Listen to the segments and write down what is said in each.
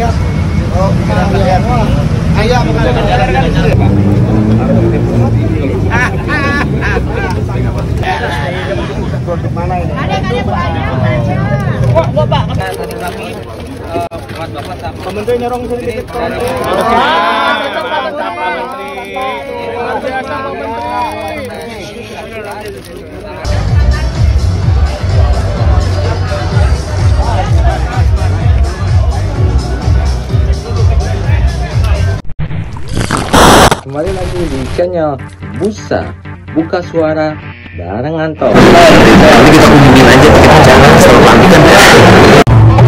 lihat. Oh, kita lihat. Ayo, produk mana ini? Ada Pak. Pak Menteri nyorong sedikit. Pak Menteri. Kembali lagi di channel Buka Suara bareng Anto. Nanti kita hubungin aja, kita jangan selalu lanjutkan ya.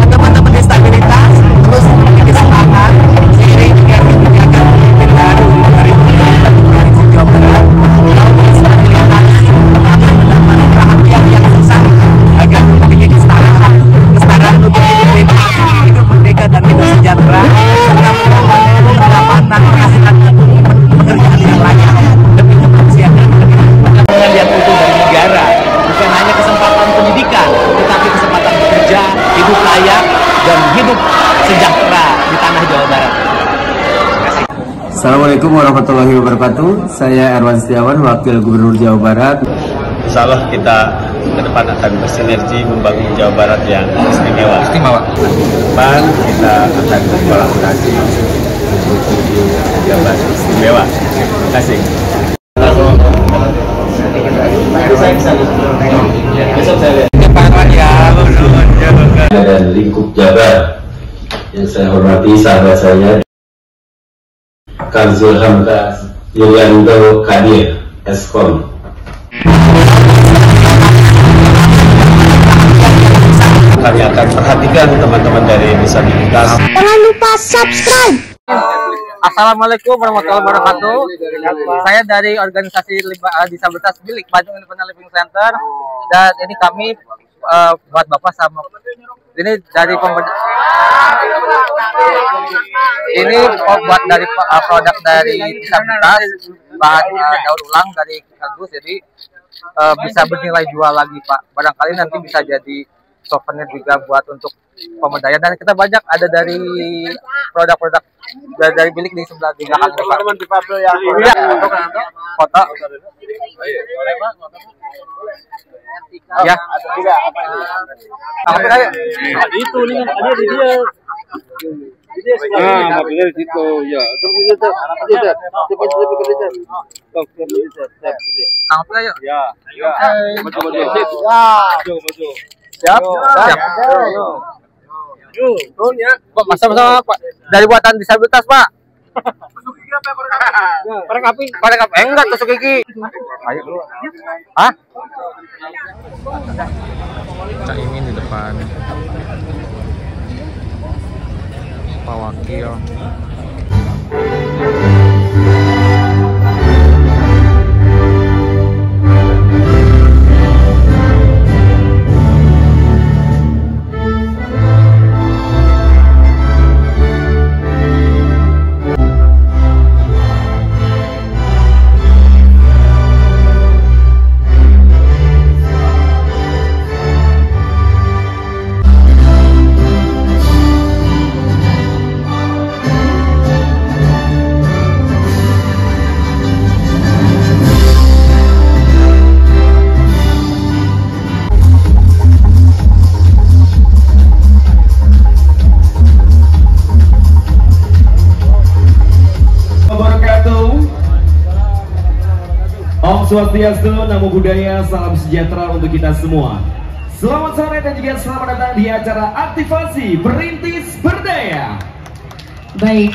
Teman-teman di stabilitas terus kita semangat seiring dengan kebijakan pemimpin baru dari Provinsi Jawa Barat. Tahun stabilitas akan mendapat perhatian yang susah agar memiliki kesetaraan untuk hidup merdeka dan hidup sejahtera serta pendapatan penghasilan pekerjaan yang layak demi kemanusiaan dan pengendalian utuh dari negara, bukan hanya kesempatan pendidikan, tetapi kesempatan bekerja, hidup layak, dan hidup sejahtera di tanah Jawa Barat. Assalamualaikum warahmatullahi wabarakatuh. Saya Erwan Setiawan, Wakil Gubernur Jawa Barat. Insya Allah kita ke depan akan bersinergi membangun Jawa Barat yang istimewa. Ke depan kita akan berkolaborasi untuk Jawa Barat istimewa. Terima kasih. Dan lingkup Jabar yang saya hormati sahabat saya Kanzul Hamka Yulianto Kadir Eskom. Kami akan perhatikan teman-teman dari disabilitas. Jangan lupa subscribe. Assalamualaikum warahmatullahi wabarakatuh. Saya dari organisasi disabilitas Bilik Bandung Independent Living Center, dan ini kami buat Bapak sama ini dari ini buat dari produk dari disabilitas, bahannya daur ulang dari kardus, jadi bisa bernilai jual lagi Pak. Barangkali nanti bisa jadi souvenir juga buat untuk pemberdayaan, dan kita banyak ada dari produk-produk dari Bilik di sebelah di belakang Pak. Teman-teman di Pablo yang foto. Ya. Apa kayak? itu nih, ada di dia. Maksudnya di situ ya. Apa kayak? Ya. Maju. Siap. Pak, masa Pak dari buatan disabilitas Pak. Korek api. Enggak, tusuk gigi. Ayo dulu. Hah? Cak Imin di depan. Pak Wakil. Om Swastiastu, Namo Buddhaya, salam sejahtera untuk kita semua. Selamat sore dan juga selamat datang di acara aktivasi Perintis Berdaya. Baik,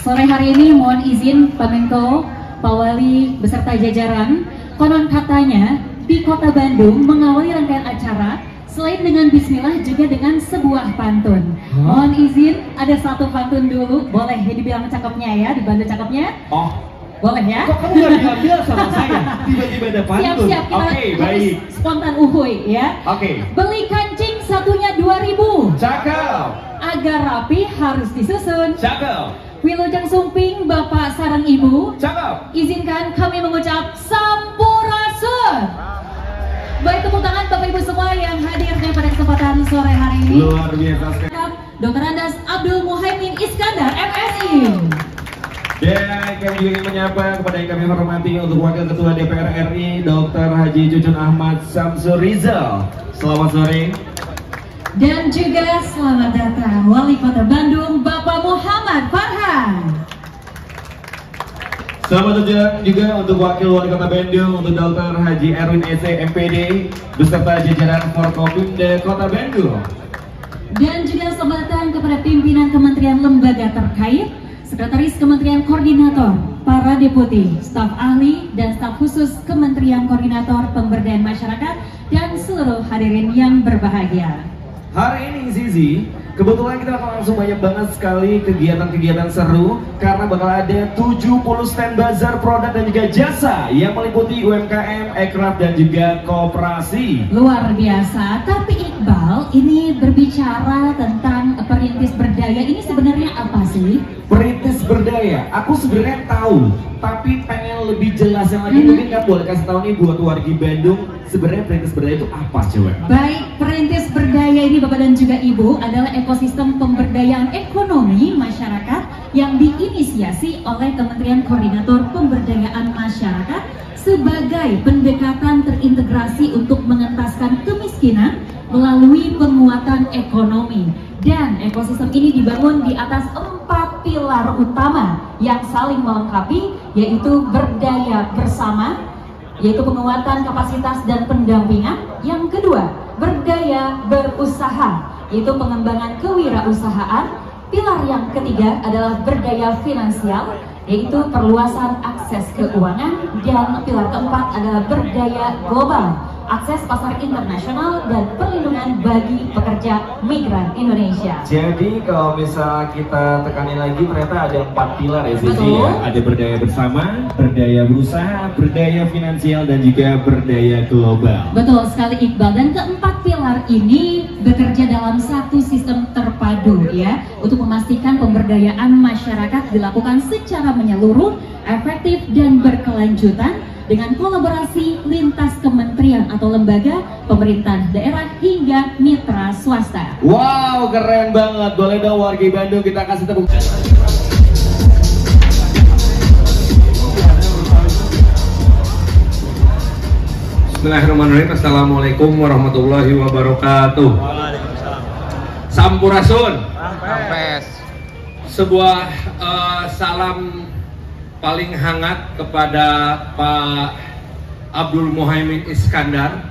sore hari ini mohon izin Pak Menko, Pak Wali beserta jajaran. Konon katanya di Kota Bandung mengawali rangkaian acara selain dengan bismillah juga dengan sebuah pantun. Mohon izin ada satu pantun dulu, boleh dibilang cakepnya ya, dibantu cakepnya. Oh, boleh ya? kok kamu gak diambil sama saya? Tiba-tiba ada pantun. Siap-siap, kita baik. spontan uhuy ya. Beli kancing satunya 2.000. Cakep. Agar rapi harus disusun. Cakep. Wilujeng Sumping Bapak sareng Ibu. Cakep. Izinkan kami mengucap Sampurasun. Baik, tepuk tangan Bapak Ibu semua yang hadir pada kesempatan sore hari ini. Luar biasa sekali. Dr. Andes Abdul Muhaimin Iskandar, MSI. Dan kami ingin menyapa kepada yang kami hormati untuk Wakil Ketua DPR RI Dr. Haji Cucun Ahmad Samsur Rizal. Selamat sore. Dan juga selamat datang Wali Kota Bandung Bapak Muhammad Farhan. Selamat datang juga untuk Wakil Wali Kota Bandung untuk Dr. Haji Erwin S.E. MPD beserta jajaran Forkopimda Kota Bandung. Dan juga selamat datang kepada pimpinan kementerian lembaga terkait, Sekretaris Kementerian Koordinator, para deputi, staf ahli, dan staf khusus Kementerian Koordinator Pemberdayaan Masyarakat, dan seluruh hadirin yang berbahagia. Hari ini Zizi, kebetulan kita akan langsung banyak banget sekali kegiatan-kegiatan seru karena bakal ada 70 stand bazar produk dan juga jasa yang meliputi UMKM, Ekraf, dan juga koperasi. Luar biasa, tapi Iqbal ini berbicara tentang perintis berdaya, ini sebenarnya apa sih? Perintis berdaya, aku sebenarnya tahu, tapi pengen lebih jelasnya lagi. Mungkin kan boleh kasih tahu nih buat wargi Bandung, sebenarnya perintis berdaya itu apa coba? Baik, perintis berdaya ini Bapak dan juga Ibu adalah ekosistem pemberdayaan ekonomi masyarakat yang diinisiasi oleh Kementerian Koordinator Pemberdayaan Masyarakat sebagai pendekatan terintegrasi untuk mengentaskan kemiskinan melalui penguatan ekonomi. Dan ekosistem ini dibangun di atas 4 pilar utama yang saling melengkapi, yaitu berdaya bersama, yaitu penguatan kapasitas dan pendampingan. Yang kedua, berdaya berusaha, yaitu pengembangan kewirausahaan. Pilar yang ketiga adalah berdaya finansial, yaitu perluasan akses keuangan. Dan pilar keempat adalah berdaya global, akses pasar internasional dan perlindungan bagi pekerja migran Indonesia. Jadi kalau misal kita tekanin lagi, ternyata ada 4 pilar ya Zizi ya. Ada berdaya bersama, berdaya berusaha, berdaya finansial, dan juga berdaya global. Betul sekali Iqbal, dan keempat pilar ini bekerja dalam satu sistem terpadu ya, untuk memastikan pemberdayaan masyarakat dilakukan secara menyeluruh, efektif dan berkelanjutan dengan kolaborasi lintas kementerian atau lembaga, pemerintah daerah hingga mitra swasta. Wow, keren banget. Boleh dong wargi Bandung kita kasih tepuk. Bismillahirrahmanirrahim. Assalamualaikum warahmatullahi wabarakatuh. Sampurasun. Sebuah salam paling hangat kepada Pak Abdul Muhaimin Iskandar,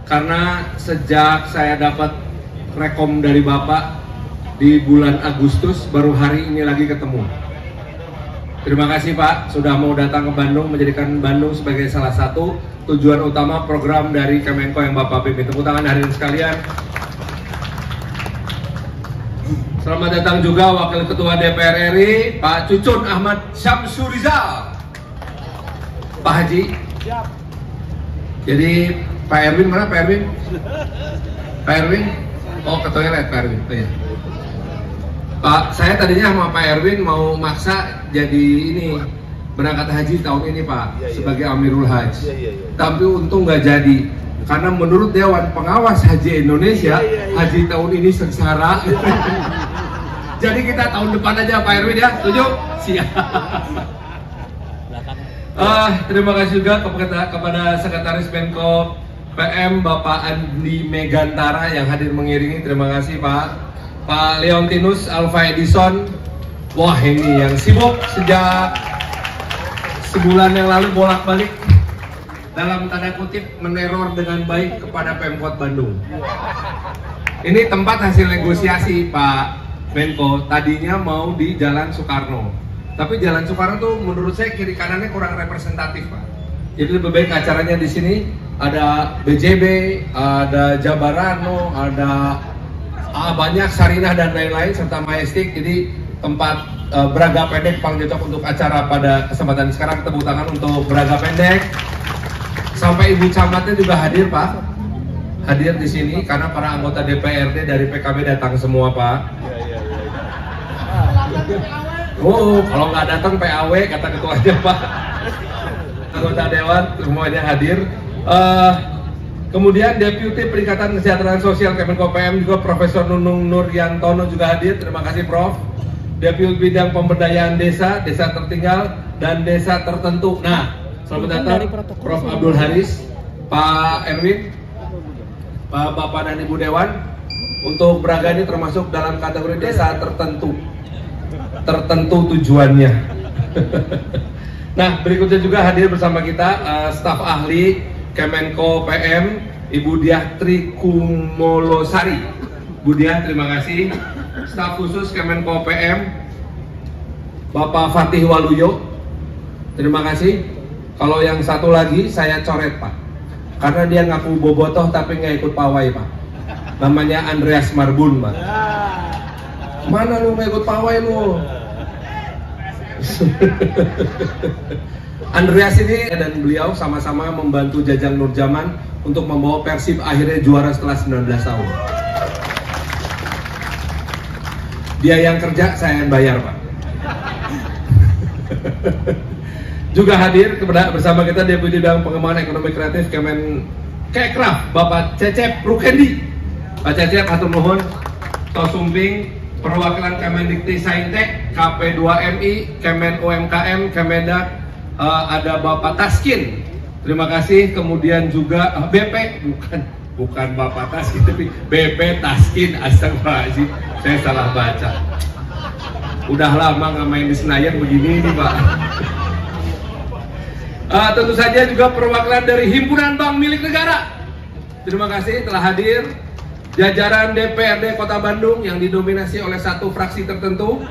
karena sejak saya dapat rekom dari Bapak di bulan Agustus, baru hari ini lagi ketemu. Terima kasih Pak sudah mau datang ke Bandung, menjadikan Bandung sebagai salah satu tujuan utama program dari Kemenko yang Bapak pimpin. Tepuk tangan hadirin sekalian. Selamat datang juga Wakil Ketua DPR RI Pak Cucun Ahmad Samsur Rizal. Pak Haji. Jadi Pak Erwin mana Pak Erwin? Pak Erwin? Oh ke toilet Pak Erwin. Oh, ya. Pak, saya tadinya sama Pak Erwin mau maksa jadi ini berangkat haji tahun ini Pak, sebagai Amirul Hajj. Tapi untung nggak jadi, karena menurut Dewan Pengawas Haji Indonesia, haji tahun ini sengsara. Jadi kita tahun depan aja Pak Erwin ya, setuju? Siap. Terima kasih juga kepada Sekretaris Menko PM Bapak Andi Megantara yang hadir mengiringi. Terima kasih Pak. Pak Leontinus Alfa Edison. Wah ini yang sibuk sejak sebulan yang lalu bolak-balik dalam tanda kutip meneror dengan baik kepada Pemkot Bandung. Ini tempat hasil negosiasi Pak Menko, tadinya mau di Jalan Soekarno, tapi Jalan Soekarno tuh menurut saya kiri kanannya kurang representatif Pak. Jadi lebih baik acaranya di sini, ada BJB, ada Jabarano, ada banyak Sarinah dan lain-lain serta Majestic. Jadi tempat Braga Pendek paling cocok untuk acara pada kesempatan sekarang. Tepuk tangan untuk Braga Pendek. Sampai Ibu Camatnya juga hadir Pak, hadir di sini karena para anggota DPRD dari PKB datang semua Pak. Oh, kalau nggak datang PAW kata ketuanya Pak. Anggota Dewan semuanya hadir. Kemudian Deputi Peningkatan Kesejahteraan Sosial Kemenko PM juga Profesor Nunung Nuryantono juga hadir. Terima kasih Prof. Deputi Bidang Pemberdayaan Desa, Desa Tertinggal, dan Desa Tertentu. Nah, selamat datang Prof. Abdul Haris, Pak Erwin, Pak Bapak dan Ibu Dewan. Untuk Braga ini termasuk dalam kategori desa tertentu. Tertentu tujuannya. Nah, berikutnya juga hadir bersama kita staf ahli Kemenko PM, Ibu Diah Trikumolosari. Bu Diah, terima kasih. Staf khusus Kemenko PM, Bapak Fatih Waluyo, terima kasih. Kalau yang satu lagi saya coret Pak, karena dia ngaku bobotoh tapi nggak ikut pawai Pak. Namanya Andreas Marbun Pak. Mana lu nggak ikut pawai lu? Andreas ini dan beliau sama-sama membantu Jajang Nurjaman untuk membawa Persib akhirnya juara setelah 19 tahun. Dia yang kerja, saya yang bayar Pak. Juga hadir bersama kita Deputi Bidang Pengembangan Ekonomi Kreatif Kemenkekraf, Bapak Cecep Rukendi. Pak Cecep, hatur nuhun. Tosumping, perwakilan Kemendikti Saintek, KP2MI, Kemen UMKM, Kemendak, ada Bapak Taskin, terima kasih. Kemudian juga BP, bukan Bapak Taskin tapi BP Taskin. Astagfirullahaladzim, saya salah baca. Udah lama nggak main di Senayan begini nih Pak. Tentu saja juga perwakilan dari Himpunan Bank Milik Negara, terima kasih telah hadir. Jajaran DPRD Kota Bandung yang didominasi oleh satu fraksi tertentu.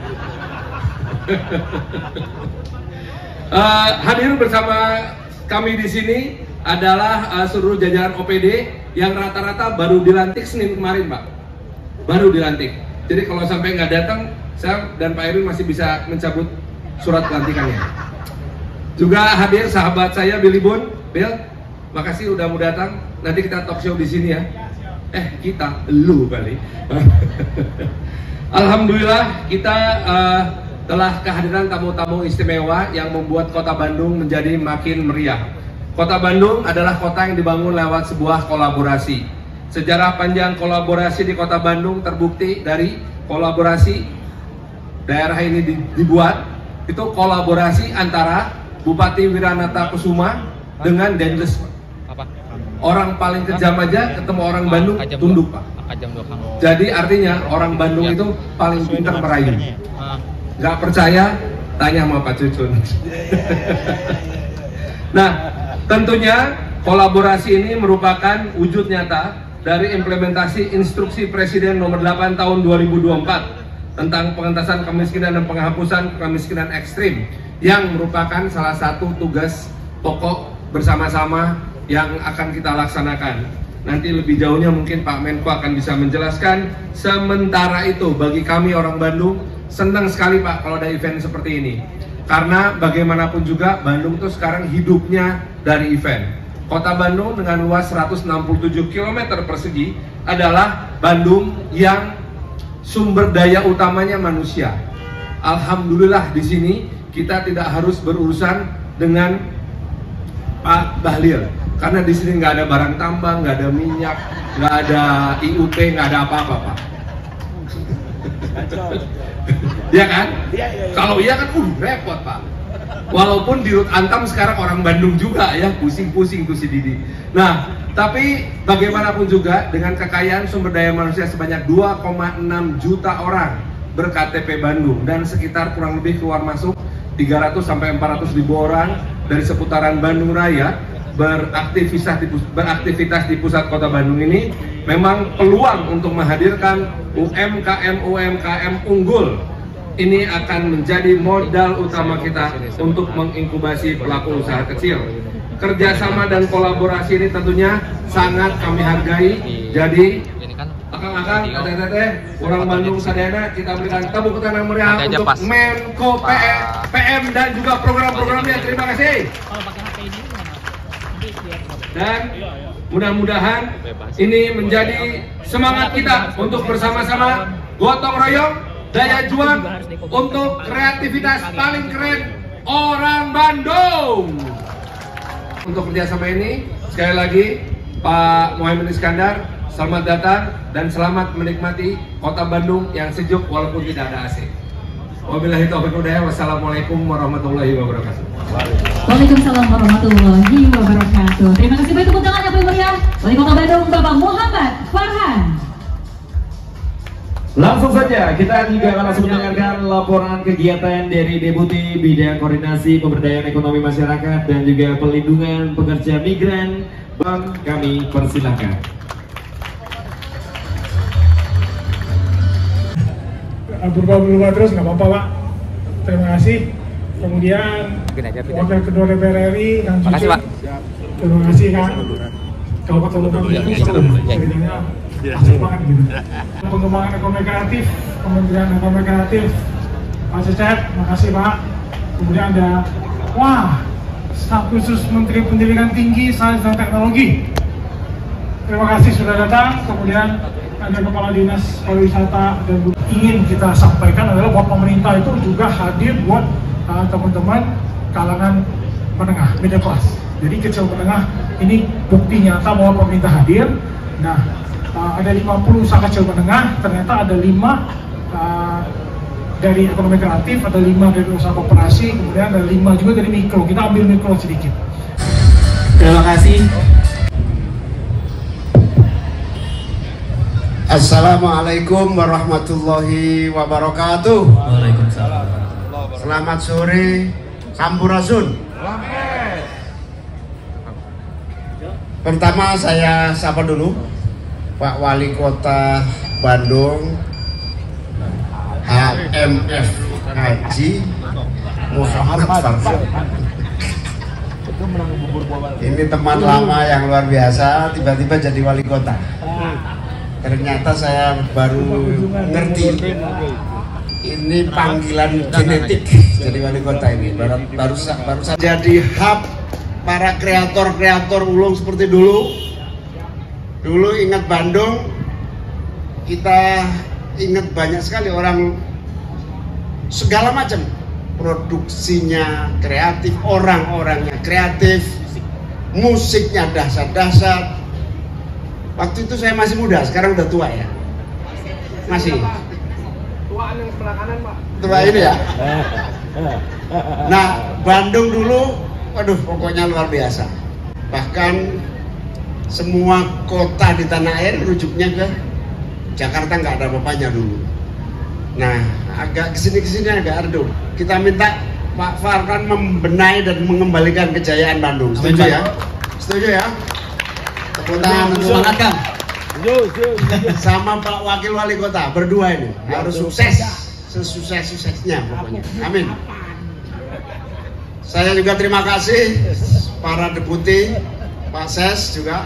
Hadir bersama kami di sini adalah seluruh jajaran OPD yang rata-rata baru dilantik Senin kemarin Pak, baru dilantik. Jadi kalau sampai nggak datang, saya dan Pak Erwin masih bisa mencabut surat pelantikannya. Juga hadir sahabat saya Billy Bun. Bill, makasih udah mau datang. Nanti kita talk show di sini ya. Kita, lu kali. Alhamdulillah kita telah kehadiran tamu-tamu istimewa yang membuat Kota Bandung menjadi makin meriah. Kota Bandung adalah kota yang dibangun lewat sebuah kolaborasi. Sejarah panjang kolaborasi di Kota Bandung terbukti dari kolaborasi daerah ini dibuat. Itu kolaborasi antara Bupati Wiranata Kusuma dengan Dendes. Orang paling kejam aja ketemu orang Bandung tunduk Pak. Jadi artinya orang Bandung itu paling pintar merayu. Nggak percaya, tanya sama Pak Cucun. Nah, tentunya kolaborasi ini merupakan wujud nyata dari implementasi instruksi Presiden nomor 8 tahun 2024 tentang pengentasan kemiskinan dan penghapusan kemiskinan ekstrim, yang merupakan salah satu tugas pokok bersama-sama yang akan kita laksanakan. Nanti lebih jauhnya mungkin Pak Menko akan bisa menjelaskan. Sementara itu bagi kami orang Bandung, senang sekali Pak kalau ada event seperti ini. Karena bagaimanapun juga Bandung itu sekarang hidupnya dari event. Kota Bandung dengan luas 167 km persegi adalah Bandung yang sumber daya utamanya manusia. Alhamdulillah di sini kita tidak harus berurusan dengan Pak Bahlil. Karena di sini nggak ada barang tambang, nggak ada minyak, nggak ada IUP, nggak ada apa-apa Pak. Iya kan? Kalau iya kan, repot Pak. Walaupun di Rut Antam sekarang orang Bandung juga ya, pusing-pusing tuh si Didi. Nah, tapi bagaimanapun juga dengan kekayaan sumber daya manusia sebanyak 2,6 juta orang ber-KTP Bandung dan sekitar kurang lebih keluar masuk 300 sampai 400 ribu orang dari seputaran Bandung Raya beraktivitas di pusat kota Bandung ini, memang peluang untuk menghadirkan UMKM unggul ini akan menjadi modal utama kita untuk menginkubasi pelaku usaha kecil. Kerjasama dan kolaborasi ini tentunya sangat kami hargai. Jadi akang-akang, teteh, orang Bandung sadayana, kita berikan tepuk tangan meriah untuk Menko PM dan juga program-programnya. Terima kasih. Dan mudah-mudahan ini menjadi semangat kita untuk bersama-sama gotong royong, daya juang untuk kreativitas paling keren orang Bandung. Untuk kerjasama ini sekali lagi Pak Muhammad Iskandar, selamat datang dan selamat menikmati kota Bandung yang sejuk walaupun tidak ada AC. Wabillahi taufiq wal hidayah. Wassalamualaikum warahmatullahi wabarakatuh. Waalaikumsalam warahmatullahi wabarakatuh. Terima kasih banyak tepuk tangan yang meriah. Wali Kota Bandung Bapak Muhammad Farhan. Langsung saja kita juga akan langsung mendengarkan laporan kegiatan dari Deputi Bidang Koordinasi Pemberdayaan Ekonomi Masyarakat dan juga Pelindungan Pekerja Migran. Bang, kami persilahkan. Berubah-berubah terus nggak apa-apa Pak. Terima kasih. Kemudian Wakil Ketua DPR RI Kang Cucu. Terima kasih Kang. Kalau ketemu kami itu ceritanya asik banget gitu. Pengembangan ekonomi kreatif, Kementerian Ekonomi Kreatif, Pak Cecep, makasih Pak. Kemudian ada, staf khusus Menteri Pendidikan Tinggi, Sains dan Teknologi. Terima kasih sudah datang. Kemudian ada Kepala Dinas Pariwisata dan ingin kita sampaikan adalah bahwa pemerintah itu juga hadir buat teman-teman kalangan menengah, middle class. Jadi kecil menengah ini bukti nyata bahwa pemerintah hadir. Nah, ada 50 usaha kecil menengah, ternyata ada 5 dari ekonomi kreatif, ada 5 dari usaha koperasi, kemudian ada 5 juga dari mikro. Kita ambil mikro sedikit. Terima kasih. Assalamualaikum warahmatullahi wabarakatuh. Waalaikumsalam. Selamat sore, Sampurasun. Pertama saya sapa dulu Pak Wali Kota Bandung HMF Haji Muhammad Farhan. Ini teman lama yang luar biasa, tiba-tiba jadi wali kota. Ternyata saya baru ngerti ini panggilan genetik jadi wali kota ini. Baru saja jadi hub para kreator ulung seperti dulu. Dulu ingat Bandung, kita ingat banyak sekali orang segala macam produksinya kreatif, orang-orangnya kreatif, musiknya dahsyat-dahsyat. Waktu itu saya masih muda, sekarang udah tua ya. Masih. Tuaan yang sebelah kanan, Pak. Tua ini ya. Nah, Bandung dulu, waduh, pokoknya luar biasa. Bahkan semua kota di tanah air rujuknya ke Jakarta, nggak ada apa-apanya dulu. Nah, agak kesini agak redup. Kita minta Pak Farhan membenahi dan mengembalikan kejayaan Bandung. Setuju ya? Setuju ya? Tepuk tangan Semangat Kang. Sama Pak Wakil Wali Kota berdua ini harus sukses sesukses-suksesnya pokoknya. Amin. Saya juga terima kasih para deputi, Pak Ses juga.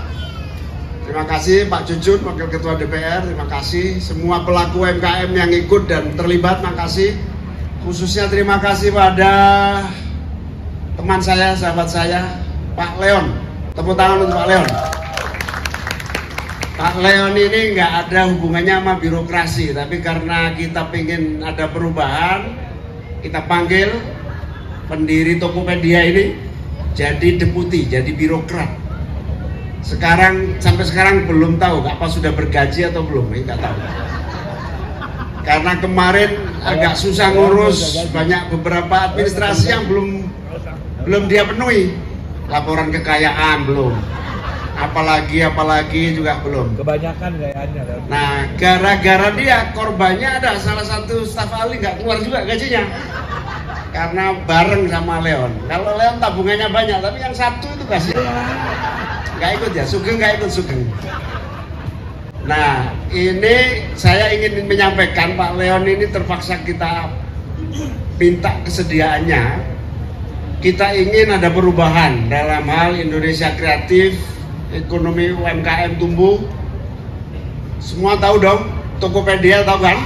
Terima kasih Pak Cucun, Wakil Ketua DPR. Terima kasih semua pelaku UMKM yang ikut dan terlibat. Makasih. Khususnya terima kasih pada teman saya, sahabat saya, Pak Leon. Tepuk tangan untuk Pak Leon. Pak Leon ini nggak ada hubungannya sama birokrasi, tapi karena kita pengen ada perubahan, kita panggil pendiri Tokopedia ini jadi deputi, jadi birokrat. Sampai sekarang belum tahu apa sudah bergaji atau belum, nggak tahu. Karena kemarin agak susah ngurus, banyak beberapa administrasi yang belum dia penuhi, laporan kekayaan belum. Apalagi juga belum. Kebanyakan kayaknya. Nah, gara-gara dia korbannya ada salah satu staf ahli nggak keluar juga gajinya. Karena bareng sama Leon. Kalau Leon tabungannya banyak, tapi yang satu itu kasih. Nggak ikut ya, Sugeng nggak ikut Sugeng. Nah, ini saya ingin menyampaikan Pak Leon ini terpaksa kita minta kesediaannya. Kita ingin ada perubahan dalam hal Indonesia kreatif, ekonomi UMKM tumbuh. Semua tahu dong, Tokopedia tahu kan?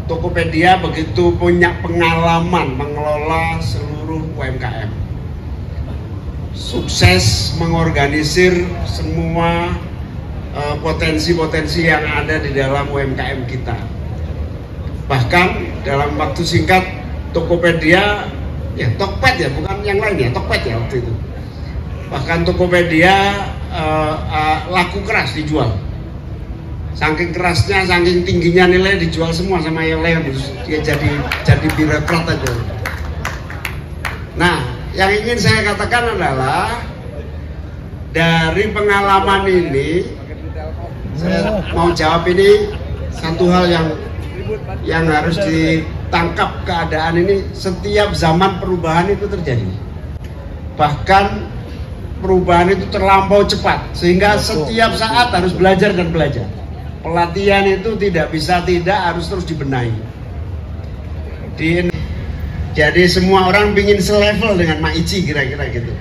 Tokopedia begitu punya pengalaman mengelola seluruh UMKM. Sukses mengorganisir semua potensi-potensi yang ada di dalam UMKM kita. Bahkan dalam waktu singkat Tokopedia, ya Tokped ya, bukan yang lain ya, Tokped ya waktu itu. Bahkan Tokopedia laku keras dijual. Saking kerasnya, saking tingginya nilai dijual semua sama Leon, dia jadi birokrat aja. Nah, yang ingin saya katakan adalah dari pengalaman ini, saya mau jawab ini satu hal yang harus ditangkap keadaan ini. Setiap zaman perubahan itu terjadi. Bahkan perubahan itu terlampau cepat sehingga setiap saat harus belajar dan belajar. Pelatihan itu tidak bisa tidak, harus terus dibenahi. Jadi semua orang ingin selevel dengan Maichi kira-kira gitu.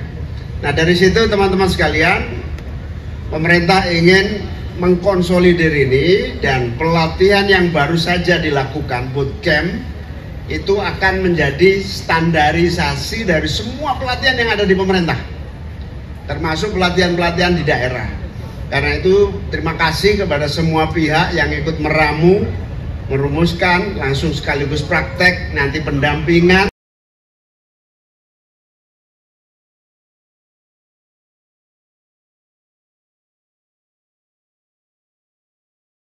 Nah dari situ teman-teman sekalian, pemerintah ingin mengkonsolidir ini, dan pelatihan yang baru saja dilakukan bootcamp itu akan menjadi standarisasi dari semua pelatihan yang ada di pemerintah, termasuk pelatihan-pelatihan di daerah. Karena itu terima kasih kepada semua pihak yang ikut merumuskan, langsung sekaligus praktek, nanti pendampingan.